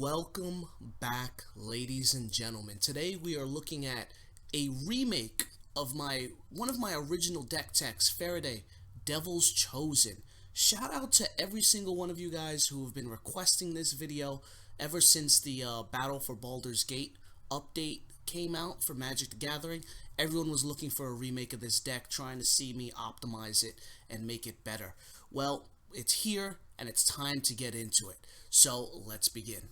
Welcome back, ladies and gentlemen. Today we are looking at a remake of one of my original deck techs, Farideh, Devil's Chosen. Shout out to every single one of you guys who have been requesting this video ever since the Battle for Baldur's Gate update came out for Magic the Gathering. Everyone was looking for a remake of this deck, trying to see me optimize it and make it better. Well, it's here and it's time to get into it. So let's begin.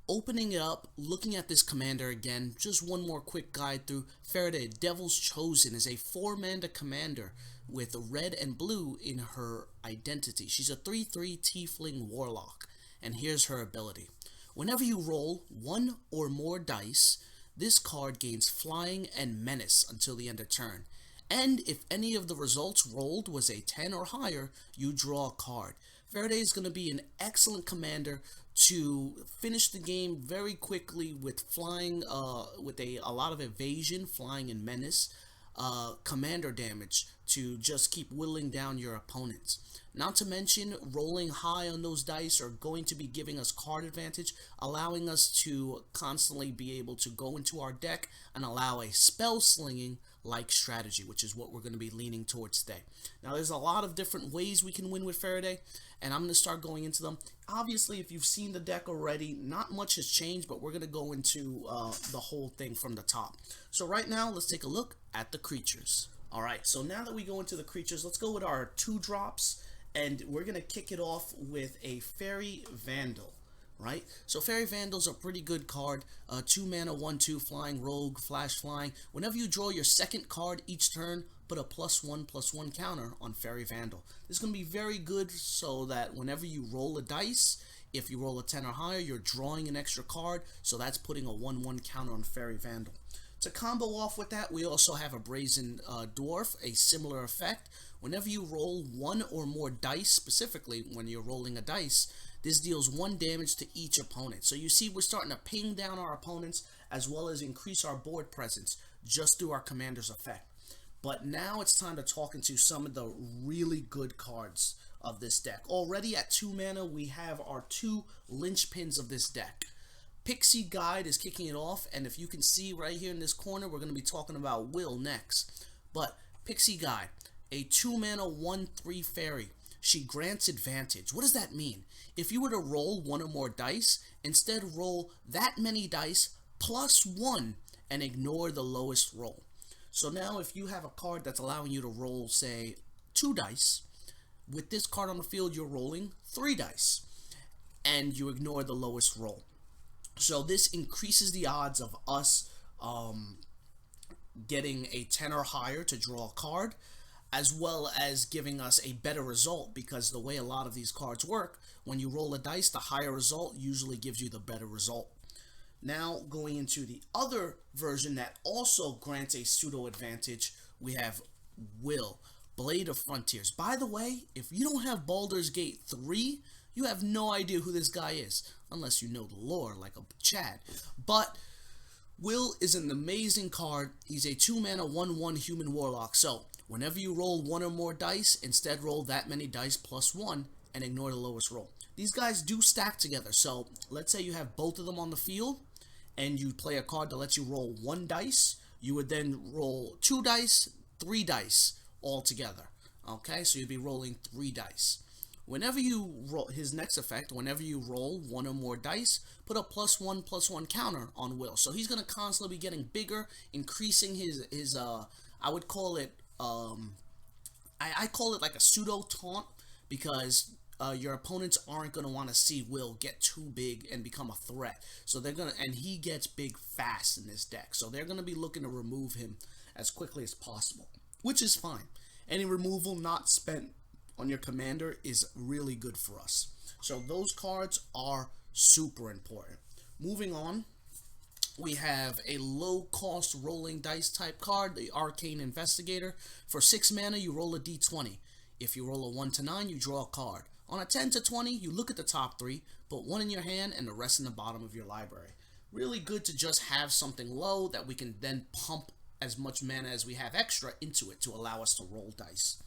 Opening it up, looking at this commander again, just one more quick guide through. Farideh, Devil's Chosen, is a 4-mana commander with red and blue in her identity. She's a 3/3 tiefling warlock, and here's her ability. Whenever you roll one or more dice, this card gains flying and menace until the end of turn. And if any of the results rolled was a 10 or higher, you draw a card. Farideh is going to be an excellent commander to finish the game very quickly with flying, with a lot of evasion, flying and menace, commander damage to just keep whittling down your opponents. Not to mention, rolling high on those dice are going to be giving us card advantage, allowing us to constantly be able to go into our deck and allow a Spellslinging like strategy, which is what we're going to be leaning towards today. Now, there's a lot of different ways we can win with Farideh, and I'm going to start going into them. Obviously, if you've seen the deck already, not much has changed, but we're going to go into the whole thing from the top. So right now, let's take a look at the creatures. Alright, so now that we go into the creatures, let's go with our 2-drops, and we're going to kick it off with a Fairy Vandal. Right? So Fairy Vandal's a pretty good card. 2 mana, 1/2 flying rogue, flash flying. Whenever you draw your second card each turn, put a +1/+1 counter on Fairy Vandal. This is going to be very good so that whenever you roll a dice, if you roll a 10 or higher, you're drawing an extra card. So that's putting a 1/1 counter on Fairy Vandal. To combo off with that, we also have a Brazen Dwarf, a similar effect. Whenever you roll one or more dice, specifically when you're rolling a dice, this deals 1 damage to each opponent. So you see we're starting to ping down our opponents as well as increase our board presence just through our commander's effect. But now it's time to talk into some of the really good cards of this deck. Already at 2 mana, we have our 2 linchpins of this deck. Pixie Guide is kicking it off, and if you can see right here in this corner, we're going to be talking about Will next. But Pixie Guide, a 2 mana 1/3 fairy. She grants advantage. What does that mean? If you were to roll 1 or more dice, instead roll that many dice +1 and ignore the lowest roll. So now if you have a card that's allowing you to roll, say, 2 dice, with this card on the field, you're rolling 3 dice, and you ignore the lowest roll. So this increases the odds of us getting a 10 or higher to draw a card, as well as giving us a better result, because the way a lot of these cards work, when you roll a dice, the higher result usually gives you the better result. Now, going into the other version that also grants a pseudo advantage, we have Will, Blade of Frontiers. By the way, if you don't have Baldur's Gate 3, you have no idea who this guy is, unless you know the lore like a Chad. But Will is an amazing card. He's a 2 mana 1/1 human warlock. So whenever you roll 1 or more dice, instead roll that many dice +1 and ignore the lowest roll. These guys do stack together. So let's say you have both of them on the field and you play a card that lets you roll 1 dice. You would then roll 2 dice, 3 dice all together. Okay, so you'd be rolling 3 dice. Whenever you roll his next effect, whenever you roll 1 or more dice, put a +1/+1 counter on Will. So he's going to constantly be getting bigger, increasing his I would call it I call it like a pseudo taunt, because your opponents aren't going to want to see Will get too big and become a threat. So they're going to, and he gets big fast in this deck. So they're going to be looking to remove him as quickly as possible, which is fine. Any removal not spent on your commander is really good for us. So those cards are super important. Moving on, we have a low-cost rolling dice type card, the Arcane Investigator. For 6 mana, you roll a D20. If you roll a 1 to 9, you draw a card. On a 10 to 20, you look at the top 3, put 1 in your hand and the rest in the bottom of your library. Really good to just have something low that we can then pump as much mana as we have extra into it to allow us to roll dice.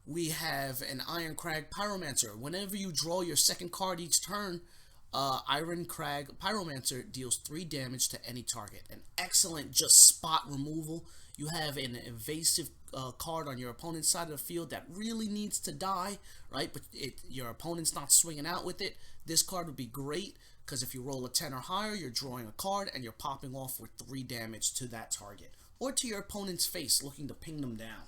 We have an Ironcrag Pyromancer. Whenever you draw your second card each turn, Iron Crag Pyromancer deals 3 damage to any target. An excellent just spot removal. You have an evasive card on your opponent's side of the field that really needs to die, right? But your opponent's not swinging out with it. This card would be great because if you roll a 10 or higher, you're drawing a card and you're popping off with 3 damage to that target or to your opponent's face, looking to ping them down.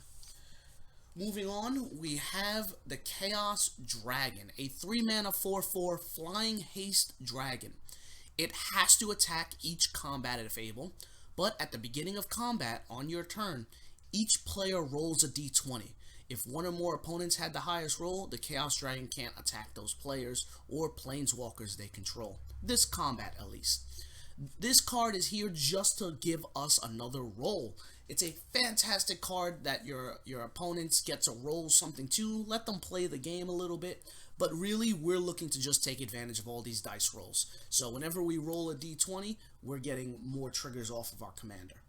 Moving on, we have the Chaos Dragon, a 3-mana 4/4 flying haste dragon. It has to attack each combat if able, but at the beginning of combat on your turn, each player rolls a d20. If one or more opponents had the highest roll, the Chaos Dragon can't attack those players or planeswalkers they control. This combat, at least. This card is here just to give us another roll. It's a fantastic card that your opponents get to roll something to, let them play the game a little bit, but really we're looking to just take advantage of all these dice rolls. So whenever we roll a d20, we're getting more triggers off of our commander.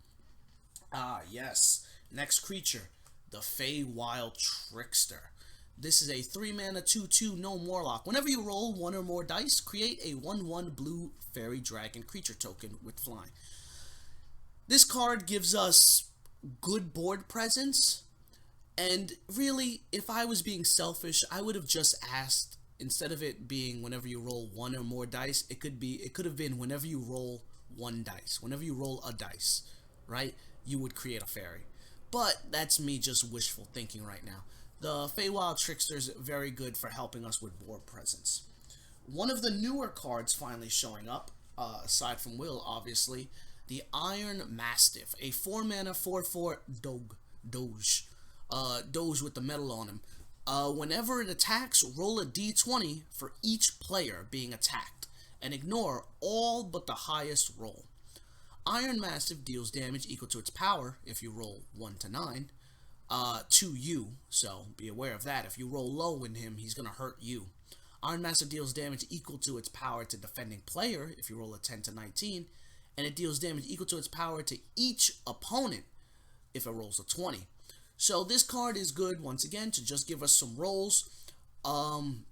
Yes. Next creature, the Feywild Trickster. This is a 3-mana 2/2 gnome warlock. Whenever you roll 1 or more dice, create a 1/1 blue fairy dragon creature token with flying. This card gives us good board presence, and really, if I was being selfish, I would have just asked, instead of it being whenever you roll 1 or more dice, it could have been whenever you roll 1 dice. Whenever you roll a dice, right, you would create a fairy. But that's me just wishful thinking right now. The Feywild Trickster is very good for helping us with board presence. One of the newer cards finally showing up, aside from Will, obviously, the Iron Mastiff, a 4-mana 4/4 doge with the metal on him. Whenever it attacks, roll a d20 for each player being attacked, and ignore all but the highest roll. Iron Mastiff deals damage equal to its power if you roll 1 to 9 to you, so be aware of that. If you roll low in him, he's going to hurt you. Iron Mastiff deals damage equal to its power to defending player if you roll a 10 to 19, and it deals damage equal to its power to each opponent if it rolls a 20. So this card is good, once again, to just give us some rolls. And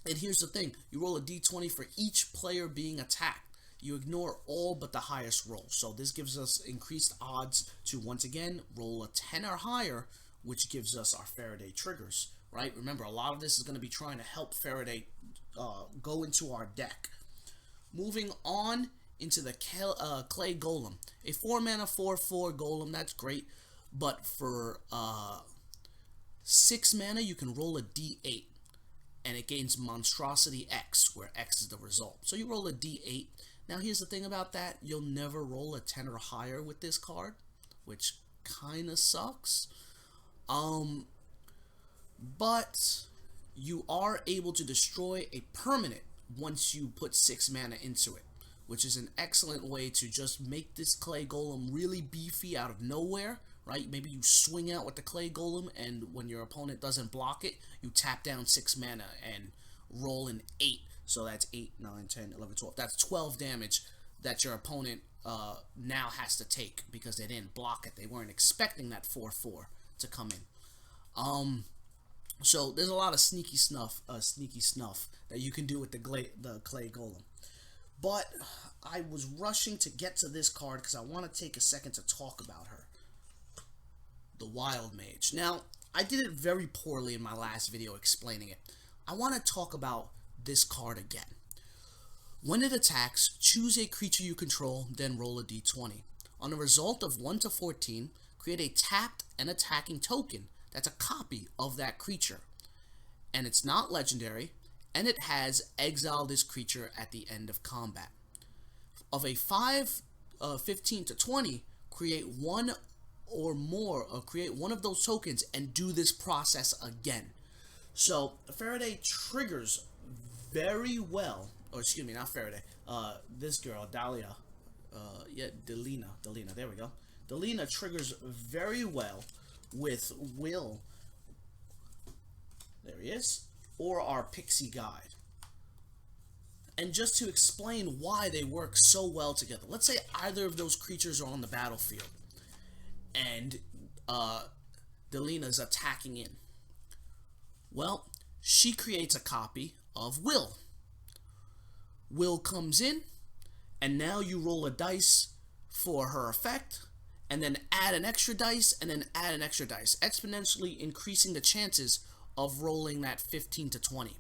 here's the thing. You roll a d20 for each player being attacked. You ignore all but the highest roll. So this gives us increased odds to, once again, roll a 10 or higher, which gives us our Farideh triggers, right? Remember, a lot of this is going to be trying to help Farideh go into our deck. Moving on into the Clay Golem, a 4-mana 4/4 golem. That's great, but for 6 mana you can roll a d8, and it gains Monstrosity X, where X is the result. So you roll a d8. Now here's the thing about that: you'll never roll a 10 or higher with this card, which kind of sucks. But you are able to destroy a permanent once you put 6 mana into it, which is an excellent way to just make this Clay Golem really beefy out of nowhere, right? Maybe you swing out with the Clay Golem, and when your opponent doesn't block it, you tap down 6 mana and roll an 8. So that's 8, 9, 10, 11, 12. That's 12 damage that your opponent now has to take because they didn't block it. They weren't expecting that 4/4 to come in. So there's a lot of sneaky snuff that you can do with the Clay Golem. But I was rushing to get to this card because I want to take a second to talk about her. The Wild Mage. Now, I did it very poorly in my last video explaining it. I want to talk about this card again. When it attacks, choose a creature you control, then roll a d20. On a result of 1 to 14, create a tapped and attacking token that's a copy of that creature. And it's not legendary, and it has exile this creature at the end of combat. Of a 15 to 20, create one or more, or create one of those tokens and do this process again. So Farideh triggers very well, or excuse me, not Farideh, this girl, Delina, there we go. Delina triggers very well with Will, there he is, or our Pixie Guide. And just to explain why they work so well together, let's say either of those creatures are on the battlefield, and Delina's attacking in. Well, she creates a copy of Will. Will comes in, and now you roll a dice for her effect, and then add an extra dice, and then add an extra dice, exponentially increasing the chances of rolling that 15 to 20.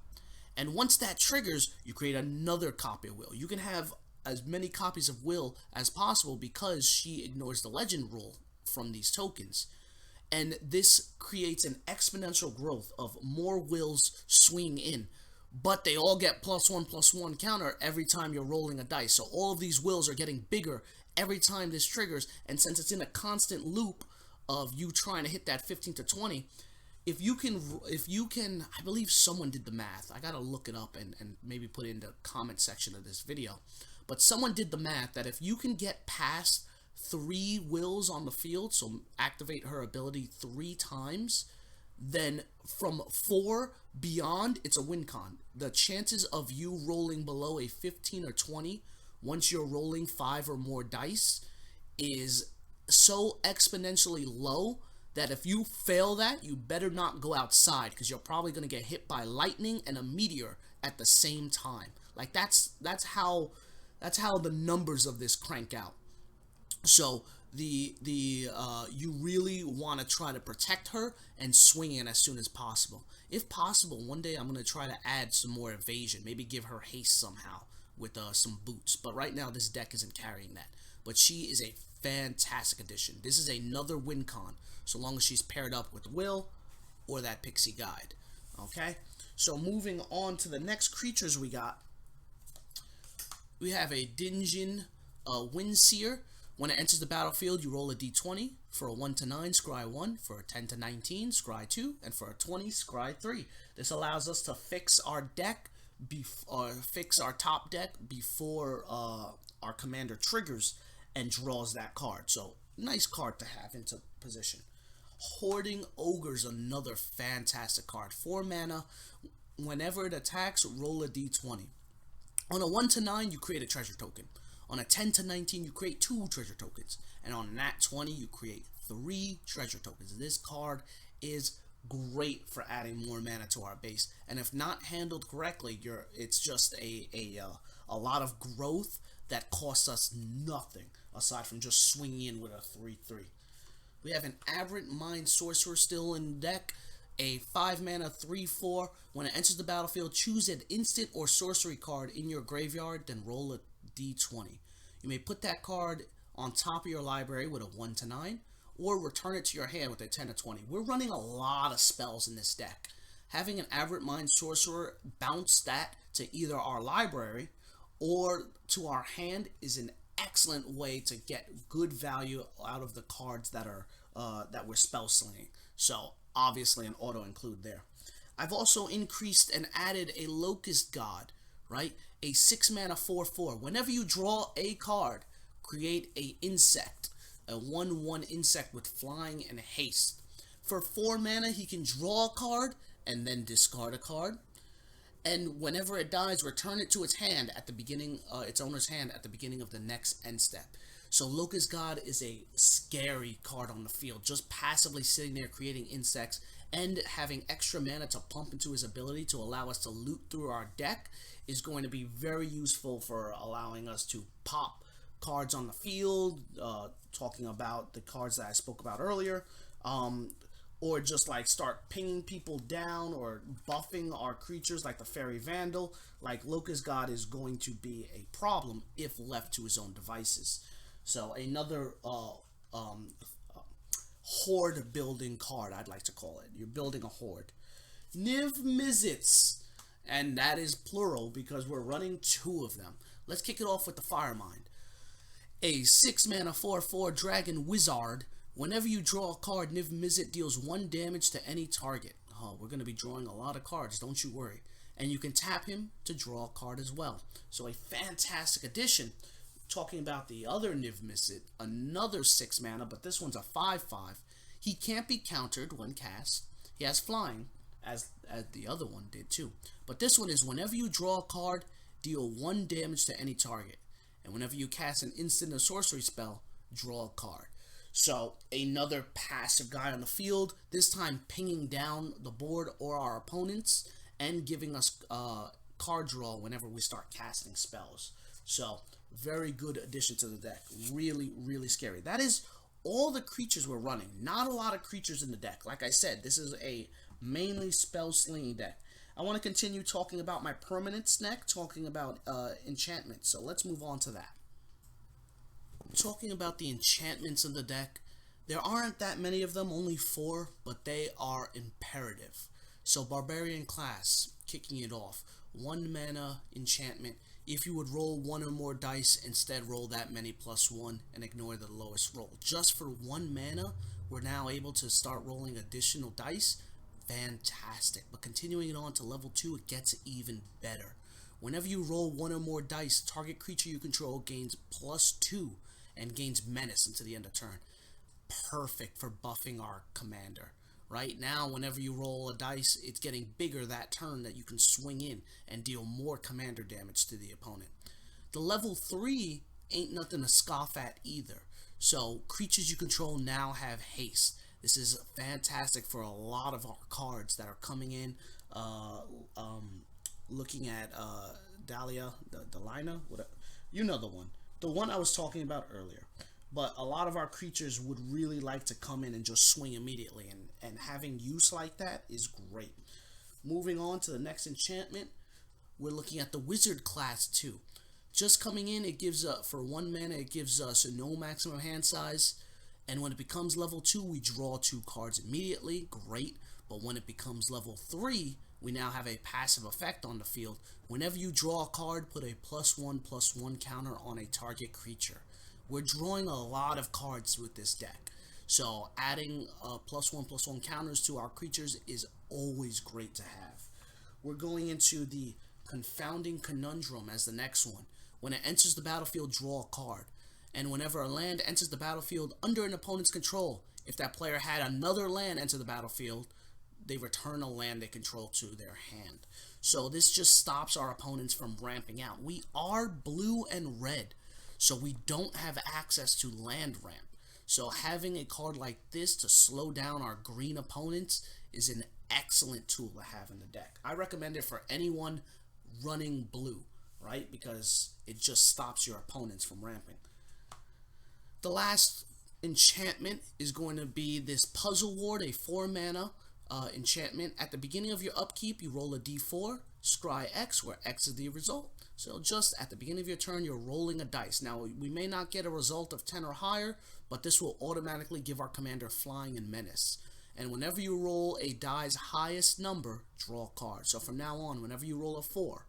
And once that triggers, you create another copy of Will. You can have as many copies of Will as possible because she ignores the legend rule from these tokens. And this creates an exponential growth of more Wills swinging in. But they all get +1/+1 counter every time you're rolling a dice. So all of these Wills are getting bigger every time this triggers. And since it's in a constant loop of you trying to hit that 15 to 20, if you can, I believe someone did the math. I gotta look it up and maybe put it in the comment section of this video. But someone did the math that if you can get past 3 Wills on the field, so activate her ability 3 times, then from 4 beyond, it's a win con. The chances of you rolling below a 15 or 20 once you're rolling 5 or more dice is so exponentially low that if you fail that, you better not go outside, because you're probably going to get hit by lightning and a meteor at the same time. Like that's how the numbers of this crank out. So you really want to try to protect her and swing in as soon as possible. If possible, one day I'm going to try to add some more evasion, maybe give her haste somehow with some boots. But right now this deck isn't carrying that. But she is a fantastic addition. This is another win con, so long as she's paired up with Will or that Pixie Guide. Okay, so moving on to the next creatures we got. We have a Dinjin Windseer. When it enters the battlefield, you roll a D20. For a 1 to 9, scry 1. For a 10 to 19, scry 2. And for a 20, scry 3. This allows us to fix our deck, fix our top deck before our commander triggers and draws that card. So, nice card to have into position. Hoarding Ogre's another fantastic card. 4 mana. Whenever it attacks, roll a D20. On a 1 to 9, you create a treasure token. On a 10 to 19, you create 2 treasure tokens. And on nat 20, you create 3 treasure tokens. This card is great for adding more mana to our base. And if not handled correctly, it's just a lot of growth that costs us nothing aside from just swinging in with a 3/3. We have an Aberrant Mind Sorcerer still in deck. A 5 mana 3/4. When it enters the battlefield, choose an instant or sorcery card in your graveyard, then roll a D20. You may put that card on top of your library with a 1 to 9, or return it to your hand with a 10 to 20. We're running a lot of spells in this deck. Having an Aberrant Mind Sorcerer bounce that to either our library or to our hand is an excellent way to get good value out of the cards that we're spell slinging. So obviously an auto include there. I've also increased and added a Locust God, right? A 6 mana 4/4. Whenever you draw a card, create a insect, a 1/1 insect with flying and haste. For 4 mana, he can draw a card and then discard a card. And whenever it dies, return it to its hand at the beginning, its owner's hand at the beginning of the next end step. So Locust God is a scary card on the field, just passively sitting there creating insects and having extra mana to pump into his ability to allow us to loot through our deck is going to be very useful for allowing us to pop cards on the field, talking about the cards that I spoke about earlier, or just like start pinging people down or buffing our creatures like the Fairy Vandal. Like Locust God is going to be a problem if left to his own devices. So another horde building card, I'd like to call it. You're building a horde. Niv Mizzets, and that is plural because we're running 2 of them. Let's kick it off with the Firemind. A 6 mana 4/4 Dragon Wizard. Whenever you draw a card, Niv Mizzet deals 1 damage to any target. Oh, we're going to be drawing a lot of cards, don't you worry. And you can tap him to draw a card as well. So a fantastic addition. Talking about the other Niv Mizzet, another 6 mana, but this one's a 5/5. He can't be countered when cast. He has flying, as the other one did too. But this one is whenever you draw a card, deal 1 damage to any target. And whenever you cast an instant or sorcery spell, draw a card. So another passive guy on the field, this time pinging down the board or our opponents and giving us card draw whenever we start casting spells. So, very good addition to the deck. Really, really scary. That is all the creatures we're running. Not a lot of creatures in the deck. Like I said, this is a mainly spell-slinging deck. I want to continue talking about my permanents next, talking about enchantments. So let's move on to that. Talking about the enchantments in the deck, there aren't that many of them, only 4, but they are imperative. So Barbarian class, kicking it off. 1 mana enchantment. If you would roll 1 or more dice, instead roll that many +1 and ignore the lowest roll. Just for 1 mana, we're now able to start rolling additional dice. Fantastic. But continuing it on to level 2, it gets even better. Whenever you roll 1 or more dice, target creature you control gains +2 and gains menace until the end of turn. Perfect for buffing our commander. Right now, whenever you roll a dice, it's getting bigger that turn that you can swing in and deal more commander damage to the opponent. The level 3 ain't nothing to scoff at either. So, creatures you control now have haste. This is fantastic for a lot of our cards that are coming in. Looking at Delina, you know the one I was talking about earlier. But a lot of our creatures would really like to come in and just swing immediately, and having use like that is great. Moving on to the next enchantment, we're looking at the wizard class too. Just coming in, it gives for 1 mana, it gives us no maximum hand size, and when it becomes level 2, we draw 2 cards immediately. Great. But when it becomes level 3, we now have a passive effect on the field. Whenever you draw a card, put a +1/+1 counter on a target creature. We're drawing a lot of cards with this deck, so adding +1/+1 counters to our creatures is always great to have. We're going into the Confounding Conundrum as the next one. When it enters the battlefield, draw a card. And whenever a land enters the battlefield under an opponent's control, if that player had another land enter the battlefield, they return a land they control to their hand. So this just stops our opponents from ramping out. We are blue and red, so we don't have access to land ramp. So having a card like this to slow down our green opponents is an excellent tool to have in the deck. I recommend it for anyone running blue, right? Because it just stops your opponents from ramping. The last enchantment is going to be this Puzzle Ward, a 4 mana enchantment. At the beginning of your upkeep, you roll a d4, scry X, where X is the result. So just at the beginning of your turn, you're rolling a dice. Now, we may not get a result of 10 or higher, but this will automatically give our commander flying and menace. And whenever you roll a die's highest number, draw a card. So from now on, whenever you roll a 4,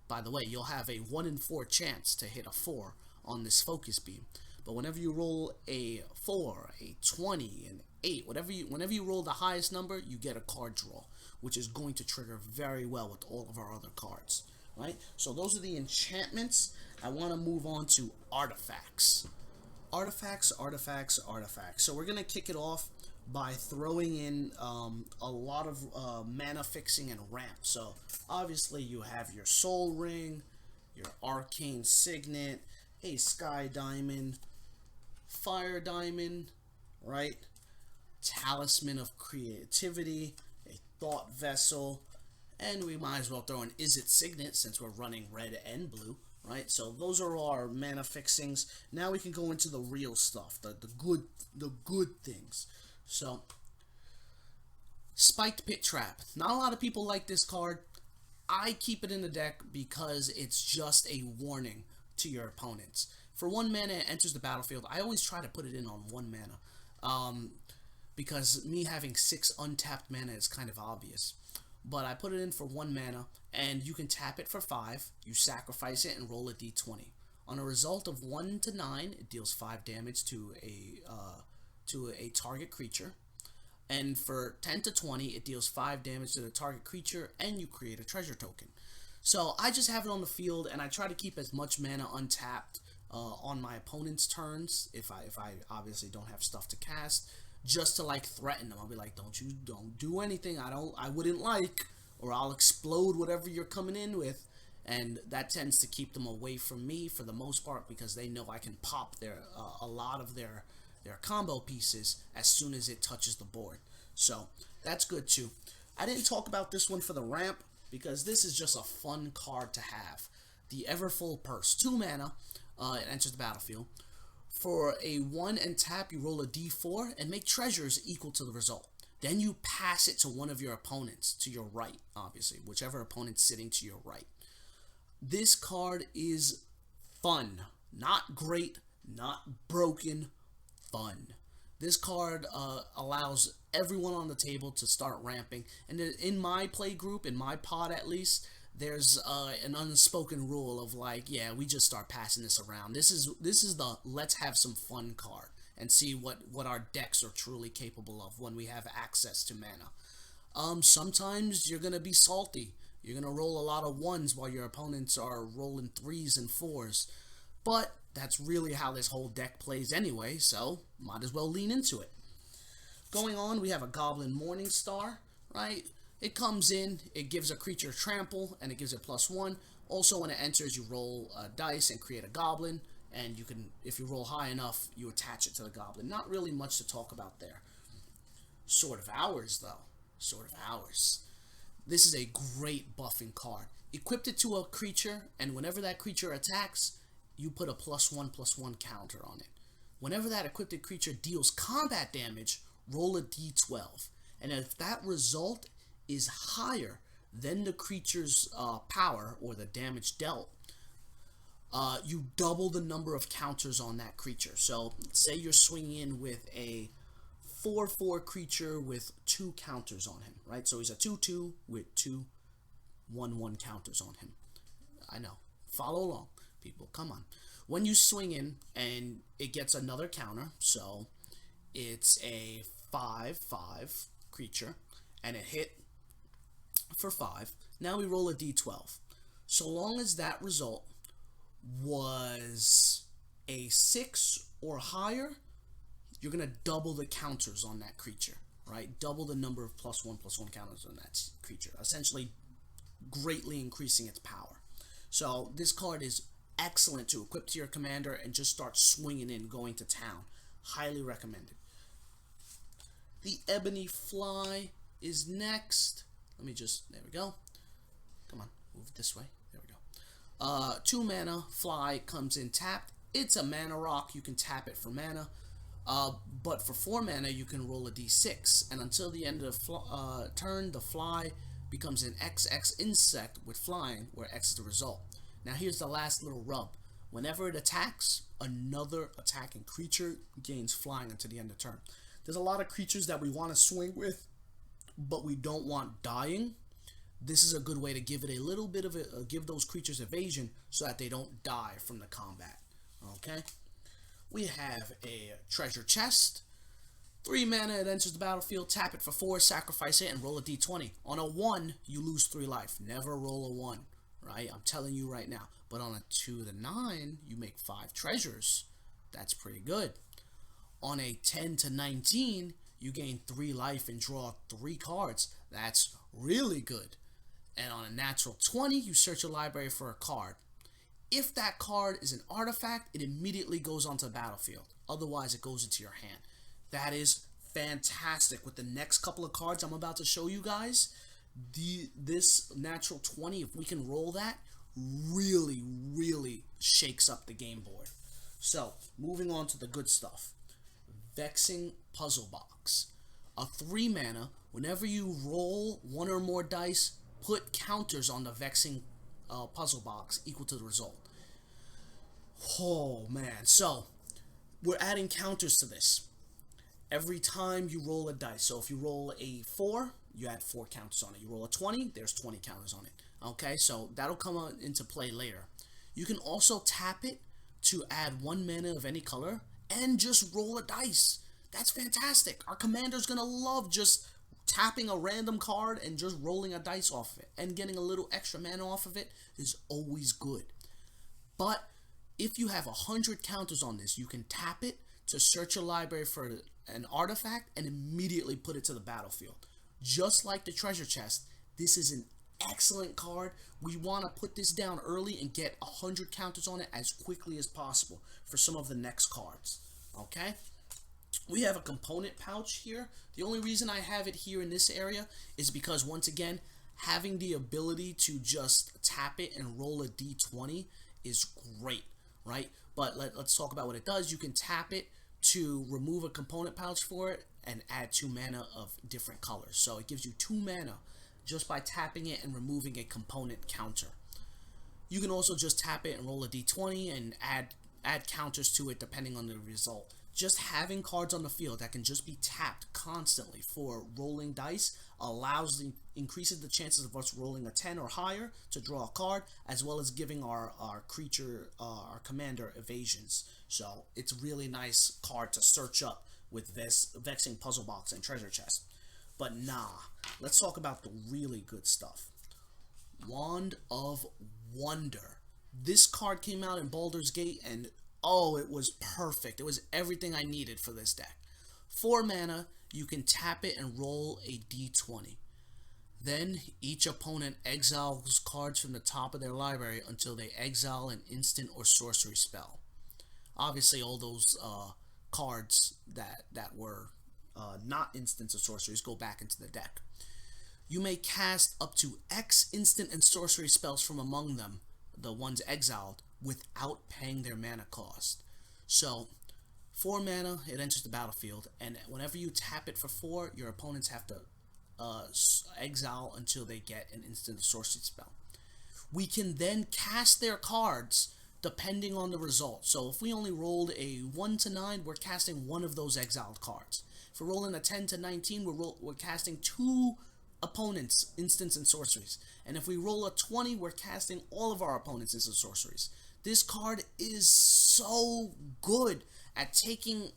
by the way, you'll have a 1 in 4 chance to hit a 4 on this focus beam. But whenever you roll a 4, a 20, an 8, whenever you roll the highest number, you get a card draw, which is going to trigger very well with all of our other cards. Right? So those are the enchantments. I want to move on to artifacts. Artifacts. So we're going to kick it off by throwing in a lot of mana fixing and ramp. So obviously you have your Soul Ring, your Arcane Signet, a Sky Diamond, Fire Diamond, right? Talisman of Creativity, a Thought Vessel, and we might as well throw in Is It Signet since we're running red and blue, right? So those are our mana fixings. Now we can go into the real stuff, the good things. So, Spiked Pit Trap. Not a lot of people like this card. I keep it in the deck because it's just a warning to your opponents. For 1 mana, it enters the battlefield. I always try to put it in on 1 mana. Because me having 6 untapped mana is kind of obvious. But I put it in for 1 mana, and you can tap it for 5. You sacrifice it and roll a d20. On a result of 1 to 9, it deals 5 damage to a target creature. And for 10 to 20, it deals 5 damage to the target creature, and you create a treasure token. So I just have it on the field, and I try to keep as much mana untapped on my opponent's turns, if I obviously don't have stuff to cast, just to like threaten them. I'll be like, don't do anything I wouldn't like, or I'll explode whatever you're coming in with. And that tends to keep them away from me for the most part, because they know I can pop a lot of their combo pieces as soon as it touches the board. So that's good too. I didn't talk about this one for the ramp, because this is just a fun card to have. The Everfull Purse, 2 mana, it enters the battlefield. For a 1 and tap, you roll a d4 and make treasures equal to the result. Then you pass it to one of your opponents, to your right, obviously, whichever opponent's sitting to your right. This card is fun. Not great, not broken, fun. This card allows everyone on the table to start ramping. And in my play group, in my pod at least, there's an unspoken rule of like, yeah, we just start passing this around. This is the let's have some fun card and see what our decks are truly capable of when we have access to mana. Sometimes you're gonna be salty. You're gonna roll a lot of 1s while your opponents are rolling 3s and 4s. But that's really how this whole deck plays anyway, so might as well lean into it. Going on, we have a Goblin Morningstar, right? It comes in, it gives a creature trample, and it gives it +1. Also, when it enters, you roll a dice and create a goblin, and you can, if you roll high enough, you attach it to the goblin. Not really much to talk about there. Sword of Hours, though. Sword of Hours. This is a great buffing card. Equip it to a creature, and whenever that creature attacks, you put a +1/+1 counter on it. Whenever that equipped creature deals combat damage, roll a d12. And if that result is higher than the creature's power, or the damage dealt, you double the number of counters on that creature. So, say you're swinging in with a 4/4 creature with 2 counters on him, right? So he's a 2/2 with 2 1/1 counters on him. I know. Follow along, people. Come on. When you swing in and it gets another counter, so it's a 5/5 creature, and it hit for 5. Now we roll a d12. So long as that result was a 6 or higher, you're going to double the counters on that creature, right? Double the number of +1/+1 counters on that creature, essentially greatly increasing its power. So this card is excellent to equip to your commander and just start swinging in, going to town. Highly recommended. The Ebony Fly is next. There we go. Come on, move it this way. There we go. 2 mana, Fly comes in tapped. It's a mana rock. You can tap it for mana. But for 4 mana, you can roll a d6. And until the end of the turn, the Fly becomes an XX insect with flying, where X is the result. Now here's the last little rub. Whenever it attacks, another attacking creature gains flying until the end of turn. There's a lot of creatures that we want to swing with, but we don't want dying. This is a good way to give it a little bit of give those creatures evasion so that they don't die from the combat. Okay? We have a treasure chest. 3 mana, it enters the battlefield, tap it for 4, sacrifice it, and roll a d20. On a 1, you lose 3 life. Never roll a 1. Right? I'm telling you right now. But on a 2 to 9, you make 5 treasures. That's pretty good. On a 10 to 19, you gain 3 life and draw 3 cards. That's really good. And on a natural 20, you search your library for a card. If that card is an artifact, it immediately goes onto the battlefield. Otherwise, it goes into your hand. That is fantastic. With the next couple of cards I'm about to show you guys, this natural 20, if we can roll that, really shakes up the game board. So, moving on to the good stuff. Vexing Puzzle Box. A 3 mana, whenever you roll 1 or more dice, put counters on the Vexing Puzzle Box equal to the result. Oh man, so we're adding counters to this. Every time you roll a dice, so if you roll a 4, you add 4 counters on it. You roll a 20, there's 20 counters on it. Okay, so that'll come into play later. You can also tap it to add 1 mana of any color and just roll a dice. That's fantastic. Our commander's gonna love just tapping a random card and just rolling a dice off of it, and getting a little extra mana off of it is always good. But if you have 100 counters on this, you can tap it to search your library for an artifact and immediately put it to the battlefield. Just like the treasure chest, this is an excellent card. We want to put this down early and get 100 counters on it as quickly as possible for some of the next cards. Okay? We have a component pouch here. The only reason I have it here in this area is because, once again, having the ability to just tap it and roll a d20 is great, right? But let's talk about what it does. You can tap it to remove a component pouch for it and add 2 mana of different colors. So it gives you 2 mana just by tapping it and removing a component counter. You can also just tap it and roll a d20 and add counters to it depending on the result. Just having cards on the field that can just be tapped constantly for rolling dice increases the chances of us rolling a 10 or higher to draw a card, as well as giving our creature, our commander, evasions. So it's a really nice card to search up with Vexing Puzzle Box and Treasure Chest. But nah, let's talk about the really good stuff. Wand of Wonder. This card came out in Baldur's Gate, and oh, it was perfect. It was everything I needed for this deck. 4 mana, you can tap it and roll a d20. Then each opponent exiles cards from the top of their library until they exile an instant or sorcery spell. Obviously, all those cards that were not instants or sorceries go back into the deck. You may cast up to X instant and sorcery spells from among them, the ones exiled, without paying their mana cost. So 4 mana, it enters the battlefield, and whenever you tap it for 4, your opponents have to exile until they get an instant sorcery spell. We can then cast their cards depending on the result. So if we only rolled a 1 to 9, we're casting one of those exiled cards. If we're rolling a 10 to 19, we're casting 2 opponents' instants and sorceries. And if we roll a 20, we're casting all of our opponents' instants and sorceries. This card is so good at taking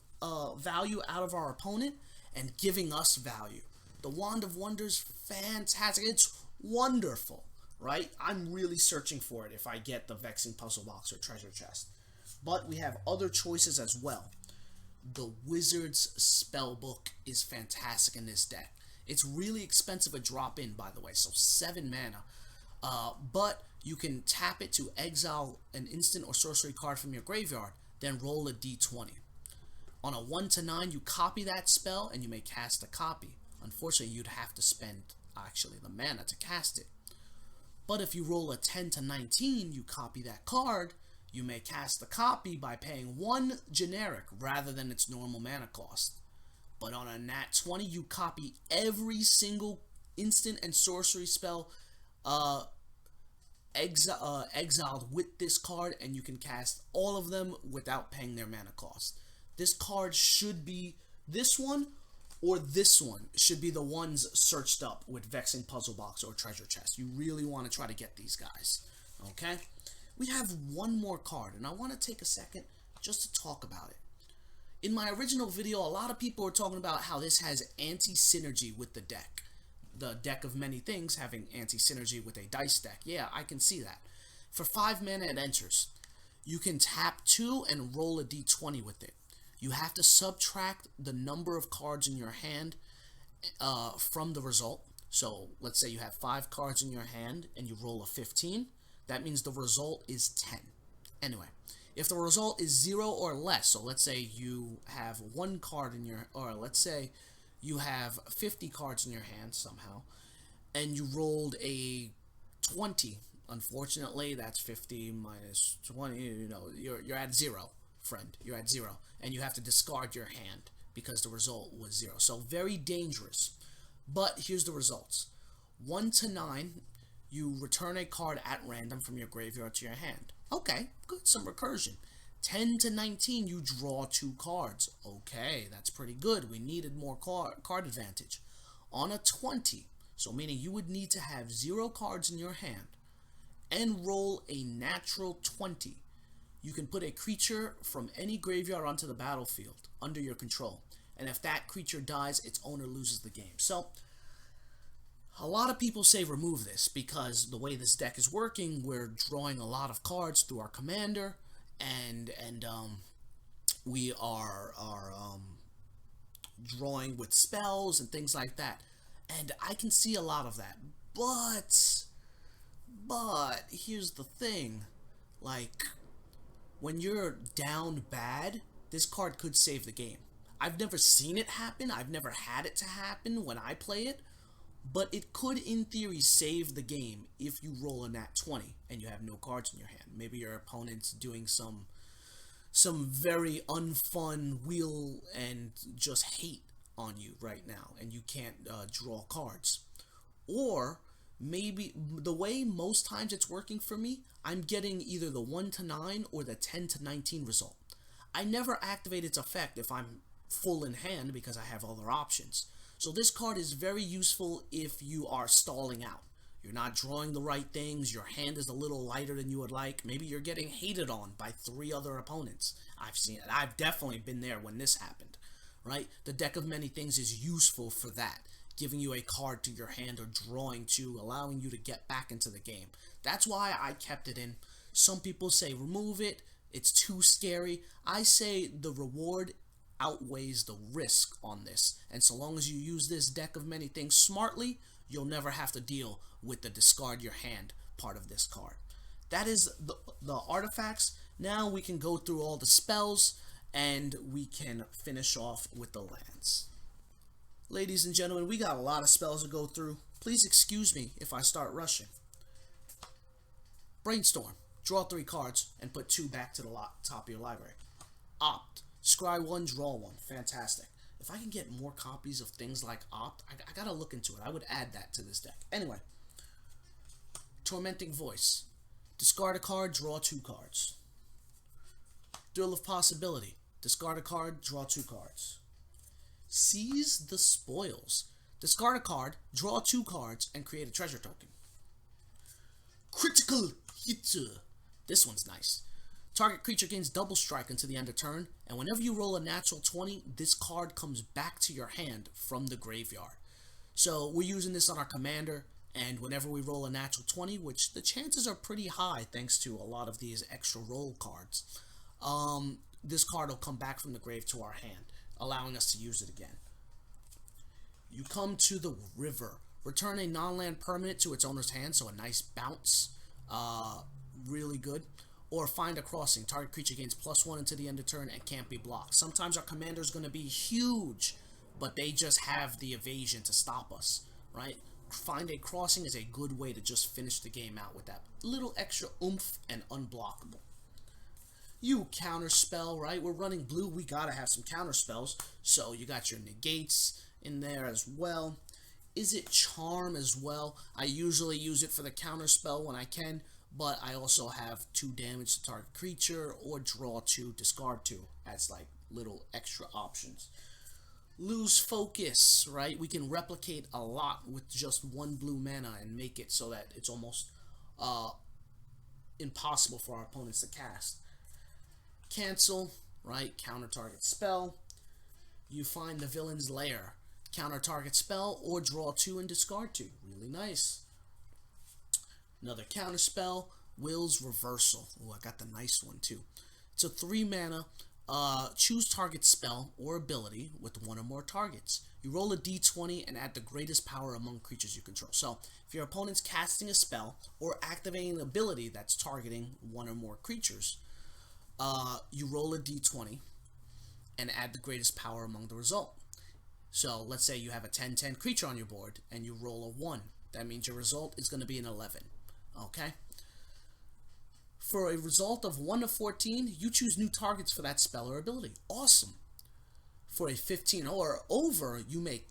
value out of our opponent and giving us value. The Wand of Wonder's fantastic. It's wonderful, right? I'm really searching for it if I get the Vexing Puzzle Box or Treasure Chest. But we have other choices as well. The Wizard's Spellbook is fantastic in this deck. It's really expensive to drop in, by the way, so 7 mana. But you can tap it to exile an instant or sorcery card from your graveyard, then roll a d20. On a 1 to 9, you copy that spell, and you may cast a copy. Unfortunately, you'd have to spend, actually, the mana to cast it. But if you roll a 10 to 19, you copy that card, you may cast the copy by paying 1 generic rather than its normal mana cost. But on a nat 20, you copy every single instant and sorcery spell exiled with this card, and you can cast all of them without paying their mana cost. This card should be this one, or this one should be the ones searched up with Vexing Puzzle Box or Treasure Chest. You really want to try to get these guys, okay? We have one more card, and I want to take a second just to talk about it. In my original video, a lot of people were talking about how this has anti-synergy with the deck. The deck of many things having anti-synergy with a dice deck. Yeah, I can see that. For 5 mana, it enters. You can tap 2 and roll a d20 with it. You have to subtract the number of cards in your hand from the result. So let's say you have 5 cards in your hand and you roll a 15. That means the result is 10. Anyway, if the result is 0 or less, so let's say you have 1 card in your, or let's say you have 50 cards in your hand somehow, and you rolled a 20. Unfortunately, that's 50 minus 20, you know, you're at 0, friend. You're at 0, and you have to discard your hand because the result was 0. So very dangerous. But here's the results. 1 to 9, you return a card at random from your graveyard to your hand. Okay, good, some recursion. 10 to 19, you draw 2 cards. Okay, that's pretty good. We needed more card advantage. On a 20, so meaning you would need to have 0 cards in your hand and roll a natural 20. You can put a creature from any graveyard onto the battlefield under your control. And if that creature dies, its owner loses the game. So, a lot of people say remove this because the way this deck is working, we're drawing a lot of cards through our commander, and we are drawing with spells and things like that. And I can see a lot of that. But here's the thing, like, when you're down bad, this card could save the game. I've never seen it happen. I've never had it to happen when I play it. but it could in theory save the game if you roll a nat 20 and you have no cards in your hand. Maybe your opponent's doing some very unfun wheel and just hate on you right now, and you can't draw cards. Or maybe the way most times it's working for me, I'm getting either the 1 to 9 or the 10 to 19 result. I never activate its effect if I'm full in hand because I have other options. So this card is very useful if you are stalling out. You're not drawing the right things, your hand is a little lighter than you would like, maybe you're getting hated on by 3 other opponents. I've seen it. I've definitely been there when this happened, right? The deck of many things is useful for that, giving you a card to your hand or drawing 2, allowing you to get back into the game. That's why I kept it in. Some people say remove it, it's too scary. I say the reward outweighs the risk on this, and so long as you use this deck of many things smartly, you'll never have to deal with the discard your hand part of this card. That is the artifacts. Now we can go through all the spells and we can finish off with the lands. Ladies and gentlemen, we got a lot of spells to go through. Please excuse me if I start rushing. Brainstorm. Draw 3 cards and put 2 back to the top of your library. Opt. Scry 1, draw 1. Fantastic. If I can get more copies of things like Opt, I gotta look into it. I would add that to this deck. Anyway. Tormenting Voice. Discard a card, draw 2 cards. Thrill of Possibility. Discard a card, draw 2 cards. Seize the Spoils. Discard a card, draw 2 cards, and create a treasure token. Critical Hit. This one's nice. Target creature gains double strike until the end of turn, and whenever you roll a natural 20, this card comes back to your hand from the graveyard. So we're using this on our commander, and whenever we roll a natural 20, which the chances are pretty high thanks to a lot of these extra roll cards, this card will come back from the grave to our hand, allowing us to use it again. You come to the river. Return a non-land permanent to its owner's hand, so a nice bounce. Really good. Or find a crossing. Target creature gains +1 until the end of turn and can't be blocked. Sometimes our commander is going to be huge, but they just have the evasion to stop us, right? Find a crossing is a good way to just finish the game out with that little extra oomph and unblockable. You counterspell, right? We're running blue. We gotta have some counterspells. So you got your negates in there as well. Is it charm as well? I usually use it for the counterspell when I can, but I also have 2 damage to target creature or draw 2, discard 2 as like little extra options. Lose focus, right? We can replicate a lot with just 1 blue mana and make it so that it's almost impossible for our opponents to cast. Cancel, right? Counter target spell. You find the villain's lair. Counter target spell or draw 2 and discard 2. Really nice. Another counter spell, Will's Reversal. Oh, I got the nice one too. It's a 3 mana. Choose target spell or ability with 1 or more targets. You roll a d20 and add the greatest power among creatures you control. So if your opponent's casting a spell or activating an ability that's targeting 1 or more creatures, you roll a d20 and add the greatest power among the result. So let's say you have a 10-10 creature on your board and you roll a 1. That means your result is going to be an 11. Okay? For a result of 1 to 14, you choose new targets for that spell or ability. Awesome. For a 15 or over, you may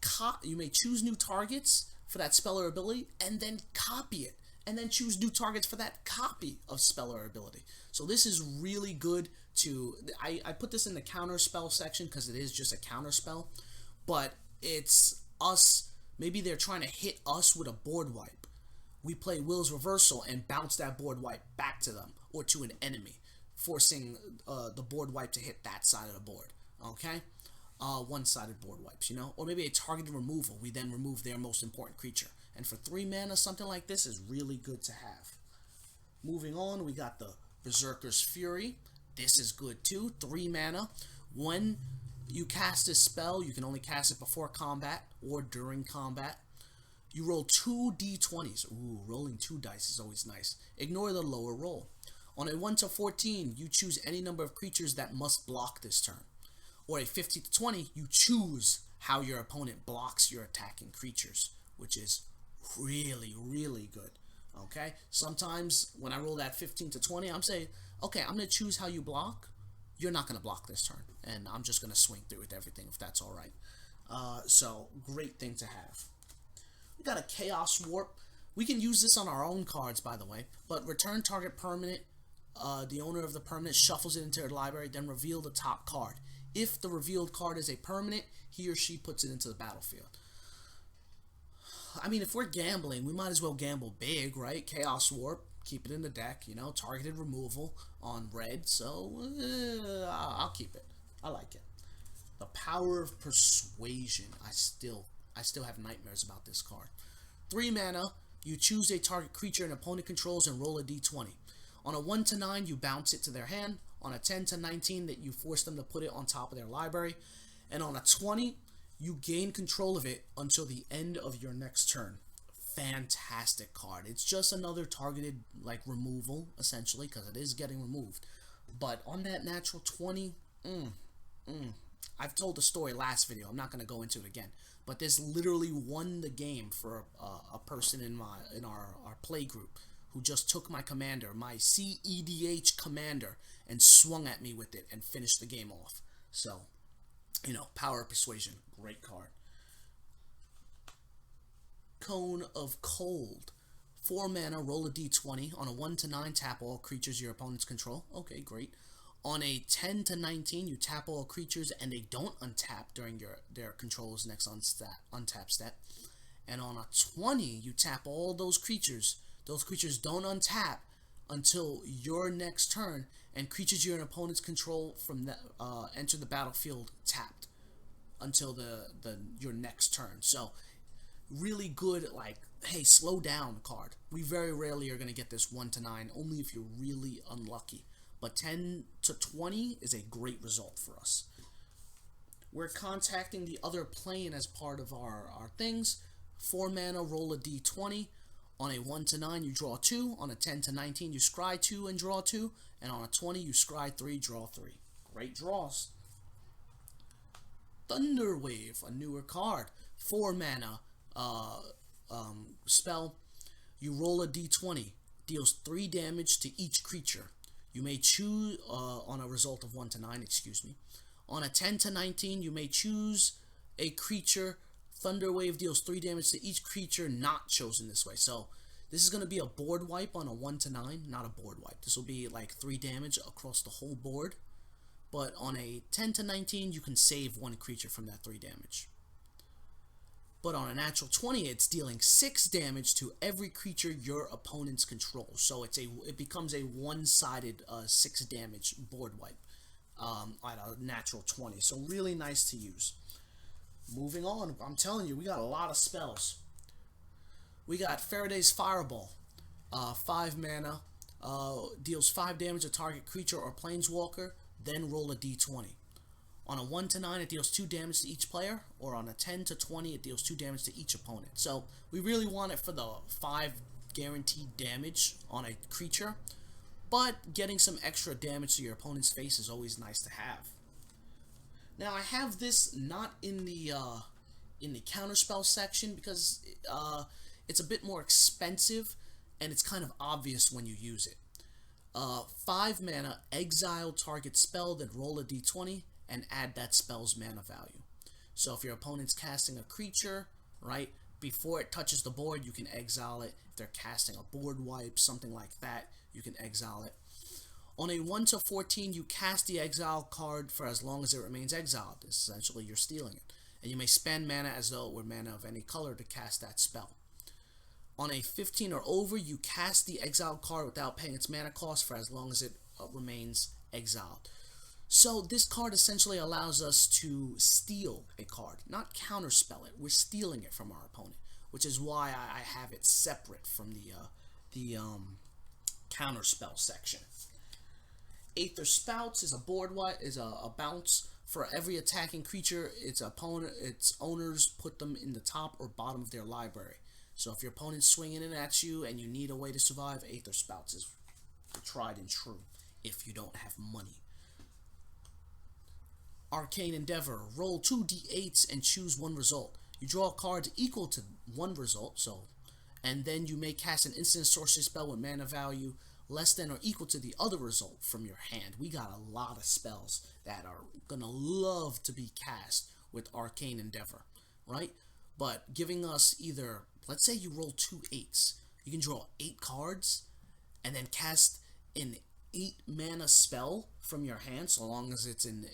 choose new targets for that spell or ability and then copy it. And then choose new targets for that copy of spell or ability. So this is really good to... I put this in the counter spell section because it is just a counter spell. But it's us... Maybe they're trying to hit us with a board wipe. We play Will's Reversal and bounce that board wipe back to them or to an enemy, forcing the board wipe to hit that side of the board. Okay? One-sided board wipes, you know? Or maybe a targeted removal. We then remove their most important creature. And for 3 mana, something like this is really good to have. Moving on, we got the Berserker's Fury. This is good too. 3 mana. When you cast a spell, you can only cast it before combat or during combat. You roll 2 d20s. Ooh, rolling 2 dice is always nice. Ignore the lower roll. On a 1 to 14, you choose any number of creatures that must block this turn. Or a 15 to 20, you choose how your opponent blocks your attacking creatures. which is really, really good. Okay, sometimes when I roll that 15 to 20, I'm saying, okay, I'm going to choose how you block. You're not going to block this turn, and I'm just going to swing through with everything if that's all right. So, great thing to have. We got a Chaos Warp. We can use this on our own cards, by the way, but return target permanent. The owner of the permanent shuffles it into their library, then reveal the top card. If the revealed card is a permanent, he or she puts it into the battlefield. I mean, if we're gambling, we might as well gamble big, right? Chaos Warp, keep it in the deck, you know, targeted removal on red, so I'll keep it. I like it. The Power of Persuasion. I still have nightmares about this card. 3 mana, you choose a target creature an opponent controls and roll a d20. On a 1 to 9, you bounce it to their hand. On a 10 to 19, that you force them to put it on top of their library. And on a 20, you gain control of it until the end of your next turn. Fantastic card. It's just another targeted, like, removal, essentially, because it is getting removed. But on that natural 20, I've told the story last video. I'm not going to go into it again. But this literally won the game for a person in our play group who just took my commander, my EDH commander, and swung at me with it and finished the game off. So, you know, Power of Persuasion, great card. Cone of Cold. 4 mana, roll a d20. On a 1 to 9, tap all creatures your opponents control. Okay, great. On a 10 to 19, you tap all creatures and they don't untap during their control's next untap step. And on a 20, you tap all those creatures. Those creatures don't untap until your next turn, and creatures you're in opponent's control from the enter the battlefield tapped until your next turn. So really good, like, hey, slow down card. We very rarely are going to get this 1 to 9, only if you're really unlucky. But 10 to 20 is a great result for us. We're contacting the other plane as part of our things. 4 mana, roll a d20. On a 1 to 9, you draw 2. On a 10 to 19, you scry 2 and draw 2. And on a 20, you scry 3, draw 3. Great draws. Thunderwave, a newer card. 4 mana spell. You roll a d20. Deals 3 damage to each creature. You may choose, on a result of 1 to 9, excuse me. On a 10 to 19, you may choose a creature. Thunderwave deals 3 damage to each creature not chosen this way. So this is going to be a board wipe on a 1 to 9, not a board wipe. This will be like 3 damage across the whole board. But on a 10 to 19, you can save 1 creature from that 3 damage. But on a natural 20, it's dealing 6 damage to every creature your opponents control. So it becomes a one-sided 6 damage board wipe at a natural 20. So really nice to use. Moving on, I'm telling you, we got a lot of spells. We got Farideh's Fireball, 5 mana, deals 5 damage to target creature or planeswalker, then roll a d20. On a 1 to 9, it deals 2 damage to each player, or on a 10 to 20, it deals 2 damage to each opponent. So we really want it for the 5 guaranteed damage on a creature, but getting some extra damage to your opponent's face is always nice to have. Now I have this not in the counterspell section because it's a bit more expensive and it's kind of obvious when you use it. 5 mana, exile target spell, then roll a d20 and add that spell's mana value. So if your opponent's casting a creature, right, before it touches the board, you can exile it. If they're casting a board wipe, something like that, you can exile it. On a 1 to 14, you cast the exile card for as long as it remains exiled. Essentially, you're stealing it. And you may spend mana as though it were mana of any color to cast that spell. On a 15 or over, you cast the exiled card without paying its mana cost for as long as it remains exiled. So this card essentially allows us to steal a card, not counterspell it. We're stealing it from our opponent, which is why I have it separate from the counterspell section. Aether Spouts is a a bounce. For every attacking creature, its owners put them in the top or bottom of their library. So if your opponent's swinging in at you and you need a way to survive, Aether Spouts is tried and true if you don't have money. Arcane Endeavor. Roll 2 d8s and choose 1 result. You draw cards equal to one result, and then you may cast an instant sorcery spell with mana value less than or equal to the other result from your hand. We got a lot of spells that are gonna love to be cast with Arcane Endeavor, right? But giving us either, let's say you roll 2 8s, you can draw 8 cards and then cast an 8 mana spell from your hand, so long as it's an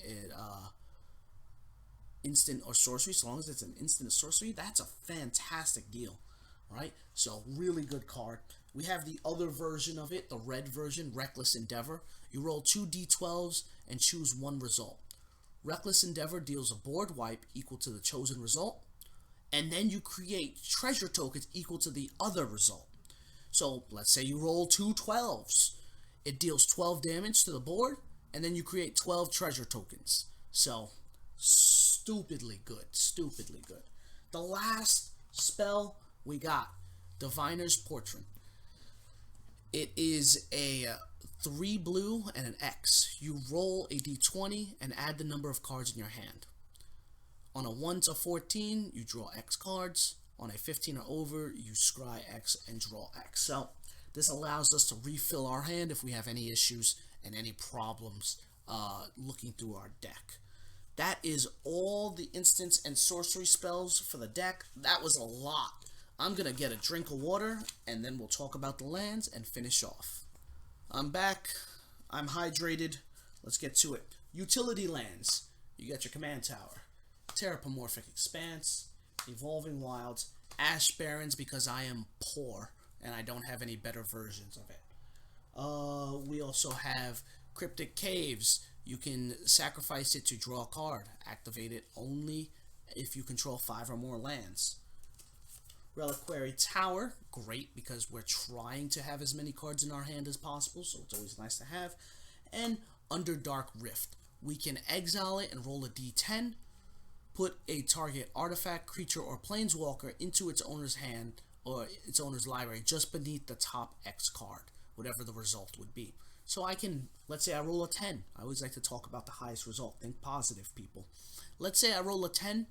instant or sorcery. So long as it's an instant or sorcery, that's a fantastic deal, right? So really good card. We have the other version of it, the red version, Reckless Endeavor. You roll 2 d12s and choose one result. Reckless Endeavor deals a board wipe equal to the chosen result, and then you create treasure tokens equal to the other result. So let's say you roll 2 12s. It deals 12 damage to the board, and then you create 12 treasure tokens. So stupidly good, stupidly good. The last spell we got, Diviner's Portrait. It is a 3 blue and an X. You roll a d20 and add the number of cards in your hand. On a 1 to 14, you draw X cards. On a 15 or over, you scry X and draw X. So this allows us to refill our hand if we have any issues and any problems looking through our deck. That is all the instants and sorcery spells for the deck. That was a lot. I'm going to get a drink of water, and then we'll talk about the lands and finish off. I'm back. I'm hydrated. Let's get to it. Utility lands. You got your command tower. Terrapomorphic Expanse. Evolving Wilds. Ash Barrens, because I am poor and I don't have any better versions of it. We also have Cryptic Caves. You can sacrifice it to draw a card. Activate it only if you control 5 or more lands. Reliquary Tower, great because we're trying to have as many cards in our hand as possible, so it's always nice to have. And Underdark Rift. We can exile it and roll a d10, put a target artifact, creature, or planeswalker into its owner's hand or its owner's library just beneath the top X card, whatever the result would be. So I can, let's say I roll a 10. I always like to talk about the highest result. Think positive, people. Let's say I roll a 10.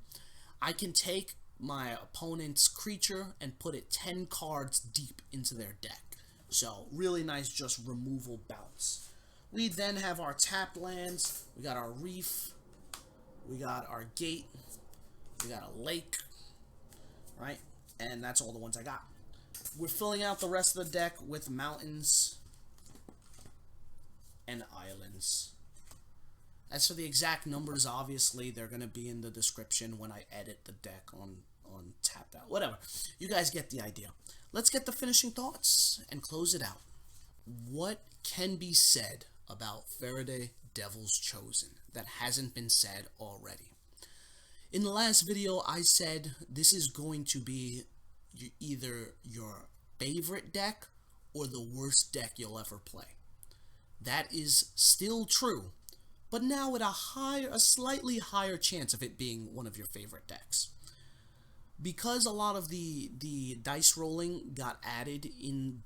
I can take my opponent's creature and put it 10 cards deep into their deck. So really nice just removal bounce. We then have our tap lands. We got our reef. We got our gate. We got a lake. Right? And that's all the ones I got. We're filling out the rest of the deck with mountains and islands. As for the exact numbers, obviously, they're going to be in the description when I edit the deck on Tapped Out. Whatever. You guys get the idea. Let's get the finishing thoughts and close it out. What can be said about Farideh Devil's Chosen that hasn't been said already? In the last video, I said this is going to be either your favorite deck or the worst deck you'll ever play. That is still true, but now with a slightly higher chance of it being one of your favorite decks. Because a lot of the dice rolling got added in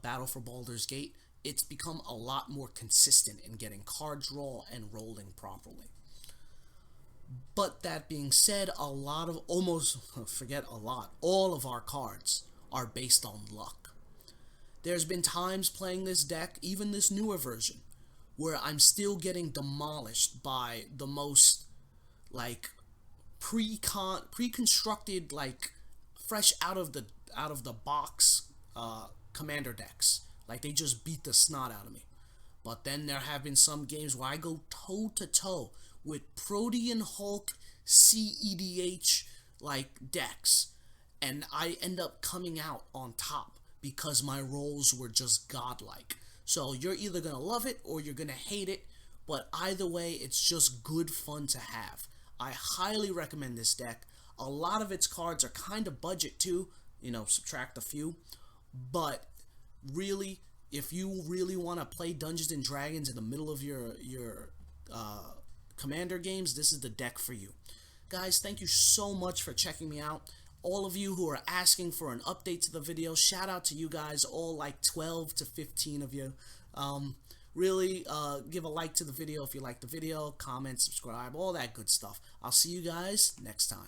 Battle for Baldur's Gate, it's become a lot more consistent in getting card draw and rolling properly. But that being said, all of our cards are based on luck. There's been times playing this deck, even this newer version, where I'm still getting demolished by the most, like, pre-constructed, like, fresh out of the box commander decks. Like, they just beat the snot out of me. But then there have been some games where I go toe-to-toe with Protean Hulk CEDH, like, decks, and I end up coming out on top because my rolls were just godlike. So you're either going to love it or you're going to hate it, but either way, it's just good fun to have. I highly recommend this deck. A lot of its cards are kind of budget too, you know, subtract a few, but really, if you really want to play Dungeons and Dragons in the middle of your commander games, this is the deck for you. Guys, thank you so much for checking me out. All of you who are asking for an update to the video, shout out to you guys, all like 12 to 15 of you. Really, give a like to the video if you like the video, comment, subscribe, all that good stuff. I'll see you guys next time.